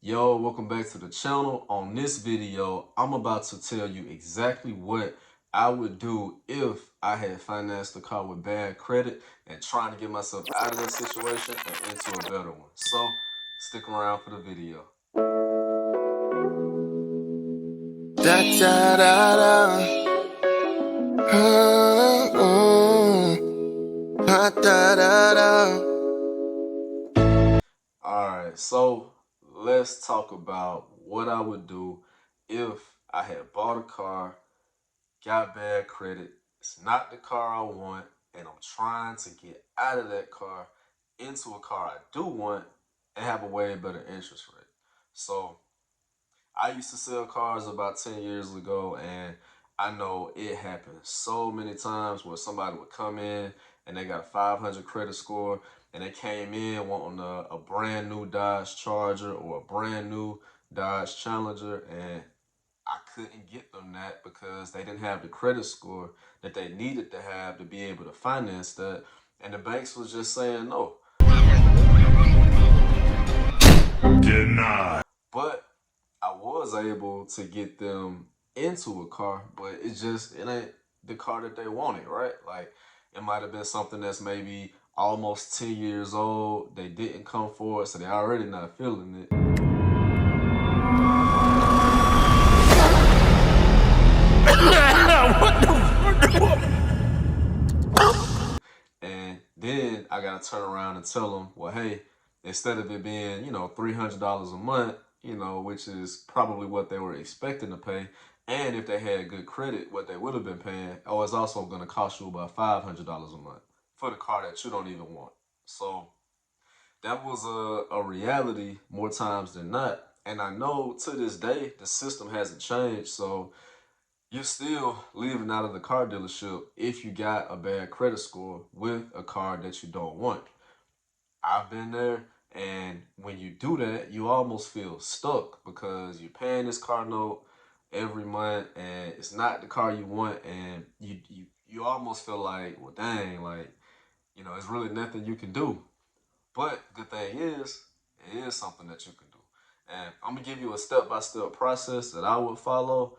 Yo, welcome back to the channel. On this video, I'm about to tell you exactly what I would do if I had financed a car with bad credit and trying to get myself out of that situation and into a better one. So, stick around for the video. Da da da da. Da da da da. Alright, so let's talk about what I would do if I had bought a car, got bad credit, it's not the car I want, and I'm trying to get out of that car into a car I do want and have a way better interest rate. So I used to sell cars about 10 years ago, and I know it happened so many times where somebody would come in and they got a 500 credit score and they came in wanting a brand new Dodge Charger or a brand new Dodge Challenger, and I couldn't get them that because they didn't have the credit score that they needed to have to be able to finance that. And the banks was just saying no. Denied. But I was able to get them into a car, but it ain't the car that they wanted, right? Like it might have been something that's maybe almost 10 years old. They didn't come for it, so they already not feeling it. And then I gotta turn around and tell them, well, hey, instead of it being, $300 a month, which is probably what they were expecting to pay, and if they had good credit, what they would have been paying, oh, it's also gonna cost you about $500 a month for the car that you don't even want. So that was a reality more times than not. And I know to this day the system hasn't changed, so you're still leaving out of the car dealership if you got a bad credit score with a car that you don't want. I've been there, and when you do that, you almost feel stuck because you're paying this car note every month, and it's not the car you want, and you almost feel like, well, dang, like it's really nothing you can do. But good thing is, it is something that you can do, and I'm gonna give you a step-by-step process that I would follow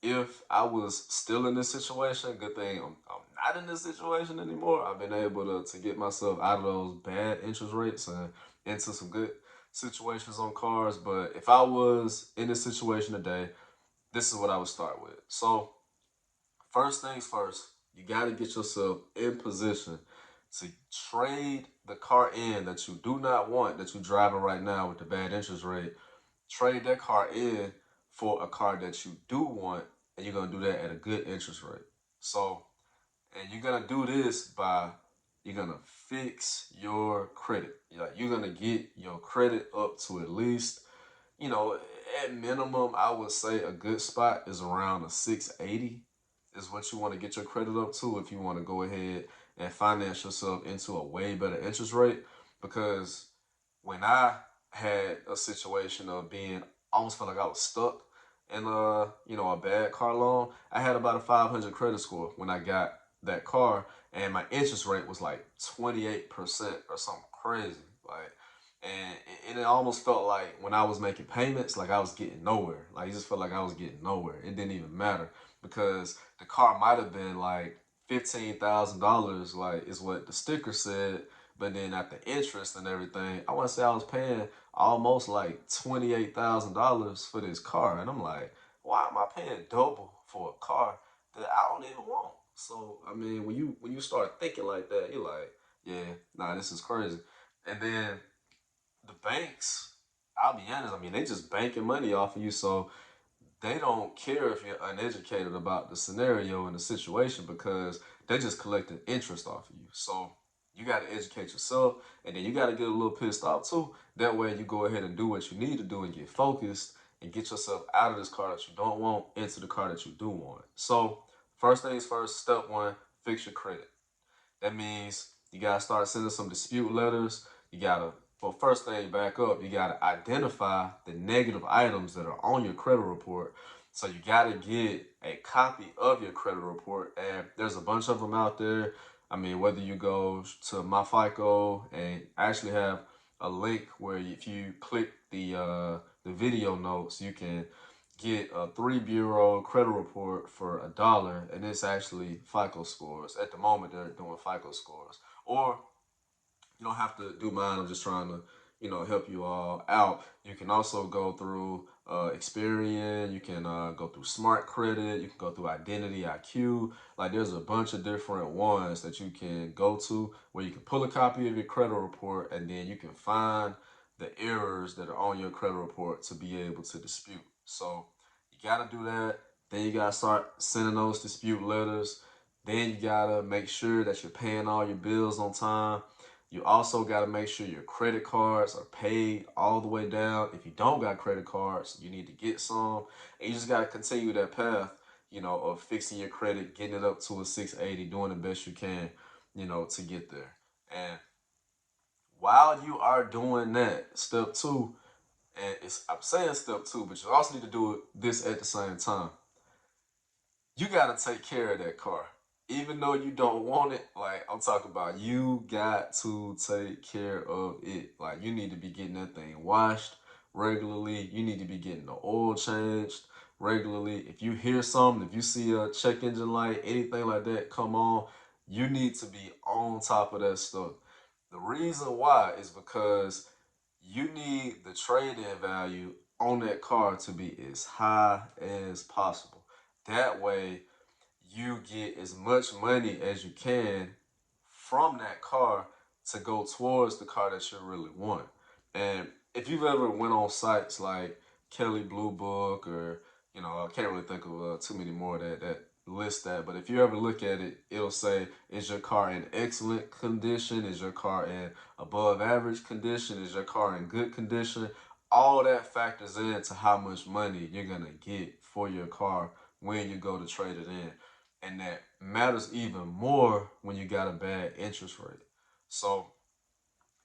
if I was still in this situation. Good thing I'm not in this situation anymore. I've been able to get myself out of those bad interest rates and into some good situations on cars. But if I was in this situation today, this is what I would start with. So first things first, you got to get yourself in position to trade the car in that you do not want, that you're driving right now with the bad interest rate. Trade that car in for a car that you do want, and you're going to do that at a good interest rate. So, and you're going to do this by, you're going to fix your credit. You're going to get your credit up to at least, you know, at minimum, I would say a good spot is around a 680 is what you want to get your credit up to if you want to go ahead and finance yourself into a way better interest rate. Because when I had a situation of being, almost felt like I was stuck in a bad car loan, I had about a 500 credit score when I got that car, and my interest rate was like 28% or something crazy. Like, and it almost felt like when I was making payments, like I was getting nowhere. Like it just felt like I was getting nowhere. It didn't even matter because the car might have been like $15,000, like is what the sticker said. But then at the interest and everything, I want to say I was paying almost like $28,000 for this car, and I'm like, why am I paying double for a car that I don't even want? So I mean, when you start thinking like that, you're like, yeah, nah, this is crazy. And then the banks, I'll be honest, I mean, they just banking money off of you. So they don't care if you're uneducated about the scenario and the situation because they just collecting interest off of you. So you got to educate yourself, and then you got to get a little pissed off too. That way you go ahead and do what you need to do and get focused and get yourself out of this car that you don't want into the car that you do want. So first things first, step one, fix your credit. That means you gotta start sending some dispute letters. You gotta, well, first thing back up, you gotta identify the negative items that are on your credit report. So you gotta get a copy of your credit report, and there's a bunch of them out there. I mean, whether you go to my FICO, and I actually have a link where if you click the the video notes, you can get a 3 bureau credit report for $1, and it's actually FICO scores. At the moment, they're doing FICO scores, or you don't have to do mine. I'm just trying to, help you all out. You can also go through Experian. You can go through Smart Credit. You can go through Identity IQ. Like there's a bunch of different ones that you can go to where you can pull a copy of your credit report and then you can find the errors that are on your credit report to be able to dispute. So you got to do that. Then you got to start sending those dispute letters. Then you got to make sure that you're paying all your bills on time. You also got to make sure your credit cards are paid all the way down. If you don't got credit cards, you need to get some. And you just got to continue that path, of fixing your credit, getting it up to a 680, doing the best you can, to get there. And while you are doing that, step two, and I'm saying step two, but you also need to do this at the same time. You gotta take care of that car. Even though you don't want it, like I'm talking about, you got to take care of it. Like you need to be getting that thing washed regularly. You need to be getting the oil changed regularly. If you hear something, if you see a check engine light, anything like that come on, you need to be on top of that stuff. The reason why is because you need the trade-in value on that car to be as high as possible. That way, you get as much money as you can from that car to go towards the car that you really want. And if you've ever went on sites like Kelly Blue Book or I can't really think of too many more that list that. But if you ever look at it, it'll say, is your car in excellent condition? Is your car in above average condition? Is your car in good condition? All that factors into how much money you're gonna get for your car when you go to trade it in. And that matters even more when you got a bad interest rate. So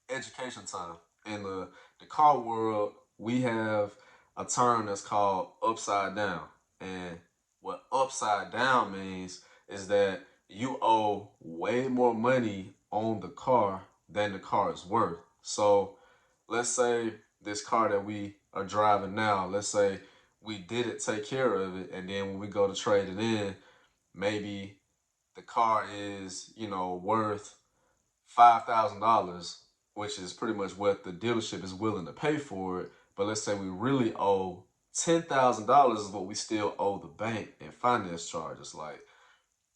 education time. In the car world, we have a term that's called upside down. And what upside down means is that you owe way more money on the car than the car is worth. So let's say this car that we are driving now, let's say we didn't take care of it, and then when we go to trade it in, maybe the car is, worth $5,000, which is pretty much what the dealership is willing to pay for it. But let's say we really owe $10,000 is what we still owe the bank in finance charges. Like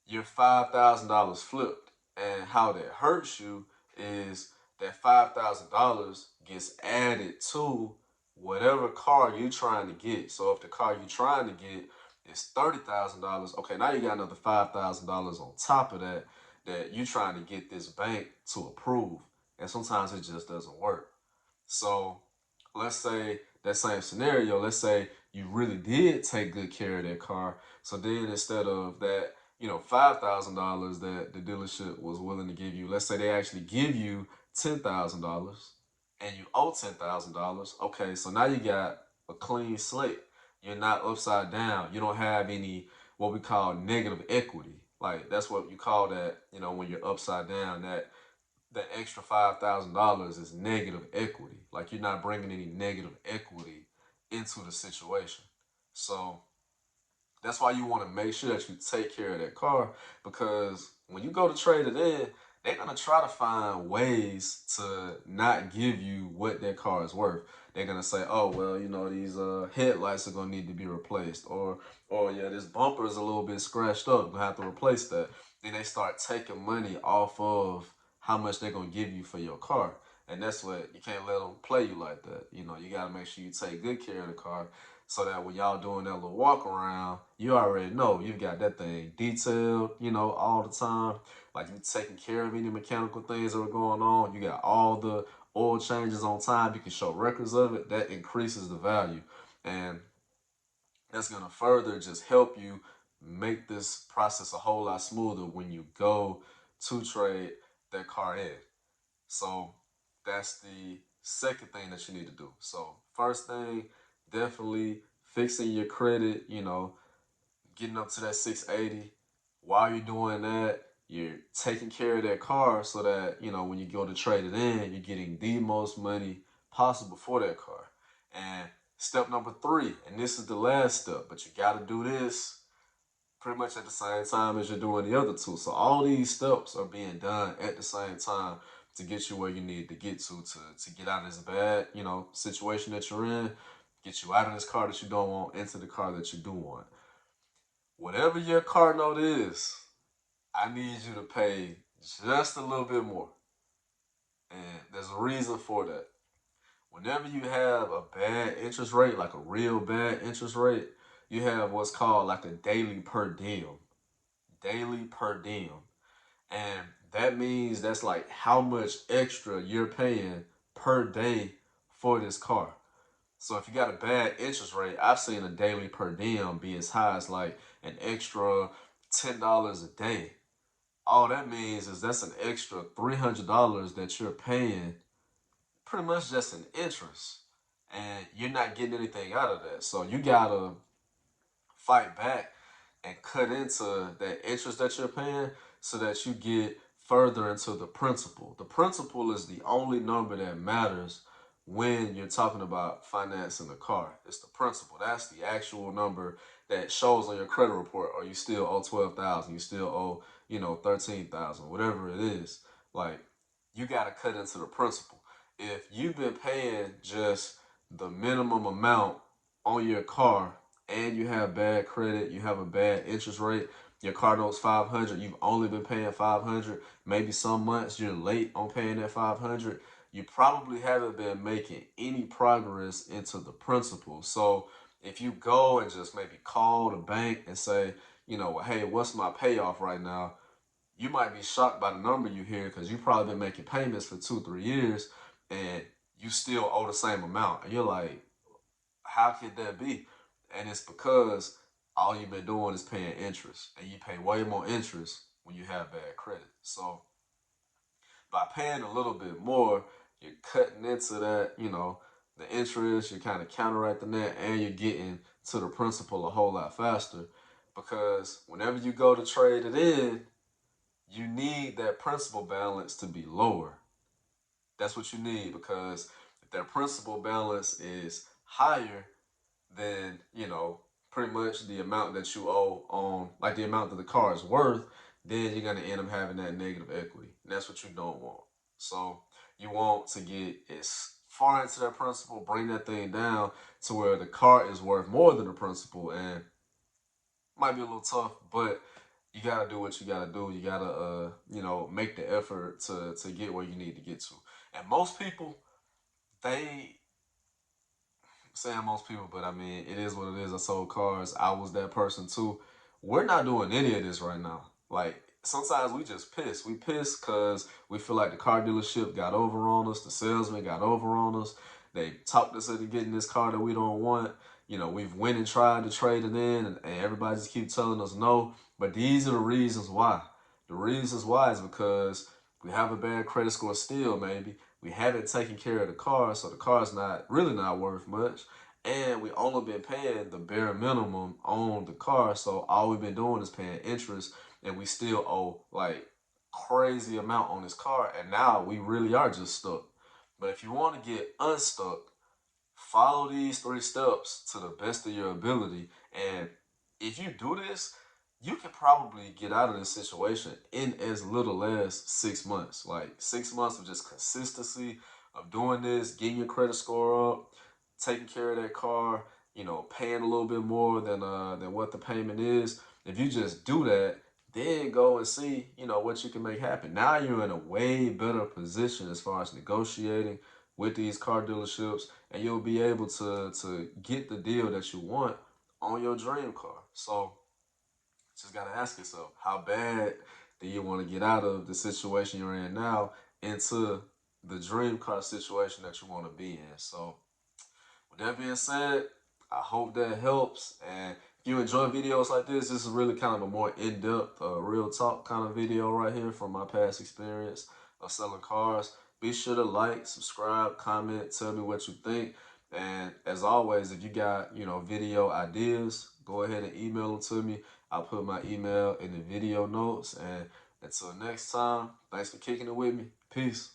your $5,000 flipped. And how that hurts you is that $5,000 gets added to whatever car you're trying to get. So if the car you're trying to get is $30,000, okay, now you got another $5,000 on top of that that you're trying to get this bank to approve. And sometimes it just doesn't work. So let's say that same scenario, let's say you really did take good care of that car. So then instead of that, $5,000 that the dealership was willing to give you, let's say they actually give you $10,000 and you owe $10,000. Okay, so now you got a clean slate. You're not upside down. You don't have any what we call negative equity. Like that's what you call that, when you're upside down, that extra $5,000 is negative equity. Like you're not bringing any negative equity into the situation. So that's why you want to make sure that you take care of that car because when you go to trade it in, they're gonna try to find ways to not give you what that car is worth. They're gonna say, "Oh well, these headlights are gonna need to be replaced," or yeah, this bumper is a little bit scratched up. Gonna have to replace that. Then they start taking money off of how much they're gonna give you for your car, and that's what you can't let them play you like that. You gotta make sure you take good care of the car so that when y'all doing that little walk around, you already know you've got that thing detailed, all the time. Like you taking care of any mechanical things that are going on. You got all the oil changes on time. You can show records of it. That increases the value. And that's gonna further just help you make this process a whole lot smoother when you go to trade that car in. So that's the second thing that you need to do. So first thing, definitely fixing your credit, getting up to that 680. While you're doing that, you're taking care of that car so that, when you go to trade it in, you're getting the most money possible for that car. And Step number three, and this is the last step, but you got to do this pretty much at the same time as you're doing the other two. So all these steps are being done at the same time to get you where you need to get to get out of this bad, situation that you're in, get you out of this car that you don't want into the car that you do want. Whatever your car note is, I need you to pay just a little bit more. And there's a reason for that. Whenever you have a bad interest rate, like a real bad interest rate, you have what's called like a daily per diem. Daily per diem. And that means that's like how much extra you're paying per day for this car. So if you got a bad interest rate, I've seen a daily per diem be as high as like an extra $10 a day. All that means is that's an extra $300 that you're paying pretty much just in interest. And you're not getting anything out of that. So you gotta fight back and cut into that interest that you're paying so that you get further into the principal. The principal is the only number that matters when you're talking about financing a car. It's the principal. That's the actual number that shows on your credit report. Or you still owe 12,000. You still owe 13,000. Whatever it is, like you got to cut into the principal. If you've been paying just the minimum amount on your car and you have bad credit, you have a bad interest rate, your car note's 500, you've only been paying 500, maybe some months you're late on paying that 500, you probably haven't been making any progress into the principal. So if you go and just maybe call the bank and say, well, hey, what's my payoff right now? You might be shocked by the number you hear because you've probably been making payments for 2, 3 years and you still owe the same amount. And you're like, how could that be? And it's because all you've been doing is paying interest, and you pay way more interest when you have bad credit. So by paying a little bit more, you're cutting into that, the interest, you're kind of counteracting that, and you're getting to the principal a whole lot faster. Because whenever you go to trade it in, you need that principal balance to be lower. That's what you need because if that principal balance is higher, than pretty much the amount that you owe on like the amount that the car is worth, then you're gonna end up having that negative equity. And that's what you don't want. So you want to get as far into that principal, bring that thing down to where the car is worth more than the principal, and it might be a little tough, but you gotta do what you gotta do. You gotta make the effort to get where you need to get to. And most people, they saying most people, but I mean, it is what it is. I sold cars. I was that person too. We're not doing any of this right now. Like, sometimes we just piss. We piss because we feel like the car dealership got over on us. The salesman got over on us. They talked us into getting this car that we don't want. We've went and tried to trade it in, and everybody just keep telling us no. But these are the reasons why. The reasons why is because we have a bad credit score still, maybe. We haven't taken care of the car, so the car's not really not worth much. And we only been paying the bare minimum on the car, so all we've been doing is paying interest, and we still owe like crazy amount on this car, and now we really are just stuck. But if you want to get unstuck, follow these 3 steps to the best of your ability. And if you do this, you can probably get out of this situation in as little as 6 months. Like 6 months of just consistency of doing this, getting your credit score up, taking care of that car, paying a little bit more than what the payment is. If you just do that, then go and see, what you can make happen. Now you're in a way better position as far as negotiating with these car dealerships, and you'll be able to get the deal that you want on your dream car. So just gotta ask yourself, how bad do you want to get out of the situation you're in now into the dream car situation that you want to be in? So with that being said, I hope that helps. And if you enjoy videos like this is really kind of a more in-depth, real talk kind of video right here from my past experience of selling cars. Be sure to like, subscribe, comment, tell me what you think. And as always, if you got, video ideas, go ahead and email them to me. I'll put my email in the video notes. And until next time, thanks for kicking it with me. Peace.